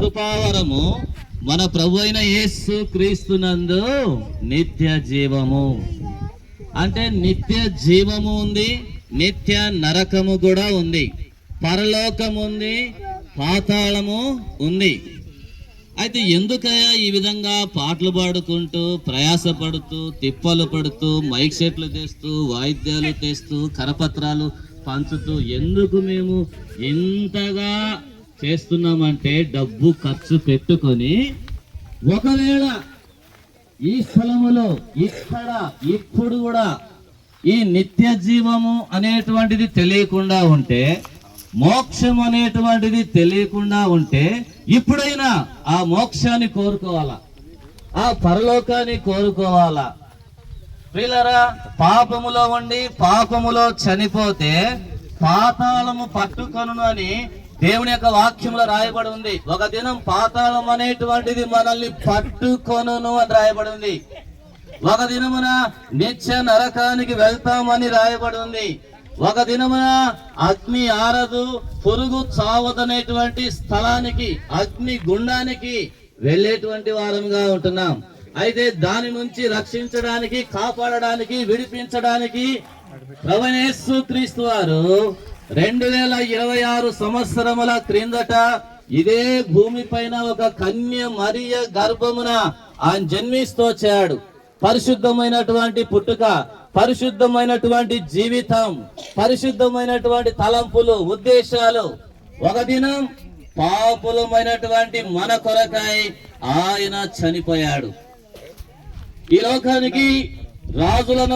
కృపావరము మన ప్రభు అయిన యేసు క్రీస్తునందు నిత్య జీవము. అంటే నిత్య జీవము ఉంది, నిత్య నరకము కూడా ఉంది, పరలోకము ఉంది, పాతాళము ఉంది. అయితే ఎందుకయ్యా ఈ విధంగా పాటలు పాడుకుంటూ ప్రయాసపడుతూ తిప్పలు పడుతూ మైక్ సెట్లు తెస్తూ వాయిద్యాలు తెస్తూ కరపత్రాలు పంచుతూ ఎందుకు మేము ఇంతగా చేస్తున్నామంటే డబ్బు ఖర్చు పెట్టుకొని ఒకవేళ ఈ స్థలములో ఇక్కడ ఇప్పుడు కూడా ఈ నిత్య జీవము అనేటువంటిది తెలియకుండా ఉంటే, మోక్షం అనేటువంటిది తెలియకుండా ఉంటే ఇప్పుడైనా ఆ మోక్షాన్ని కోరుకోవాలా, ఆ పరలోకాన్ని కోరుకోవాలా. ప్రియులారా, పాపములో ఉండి పాపములో చనిపోతే పాతాళము పట్టుకొనును అని దేవుని యొక్క వాక్యంలో రాయబడి ఉంది. ఒక దినం పాతాళం అనేటువంటిది మనల్ని పట్టుకొనును అని రాయబడి ఉంది. ఒక దినమున నిత్య నరకానికి వెళ్తామని రాయబడి ఉంది. ఒక దినమున అగ్ని ఆరదు, పురుగు చావదనేటువంటి స్థలానికి, అగ్ని గుండానికి వెళ్ళేటువంటి వారంగా ఉంటున్నాం. అయితే దాని నుంచి రక్షించడానికి, కాపాడడానికి, విడిపించడానికి ప్రభువైన యేసు క్రీస్తు వారు 2026 సంవత్సరముల క్రిందట ఇదే భూమి పైన ఒక కన్య మరియ గర్భమున ఆయన జన్మిస్తూ వచ్చాడు. పరిశుద్ధమైనటువంటి పుట్టుక, పరిశుద్ధమైనటువంటి జీవితం, పరిశుద్ధమైనటువంటి తలంపులు, ఉద్దేశాలు. ఒక దినం పాపులమైనటువంటి మన కొరకై ఆయన చనిపోయాడు. ఈ లోకానికి రాజులను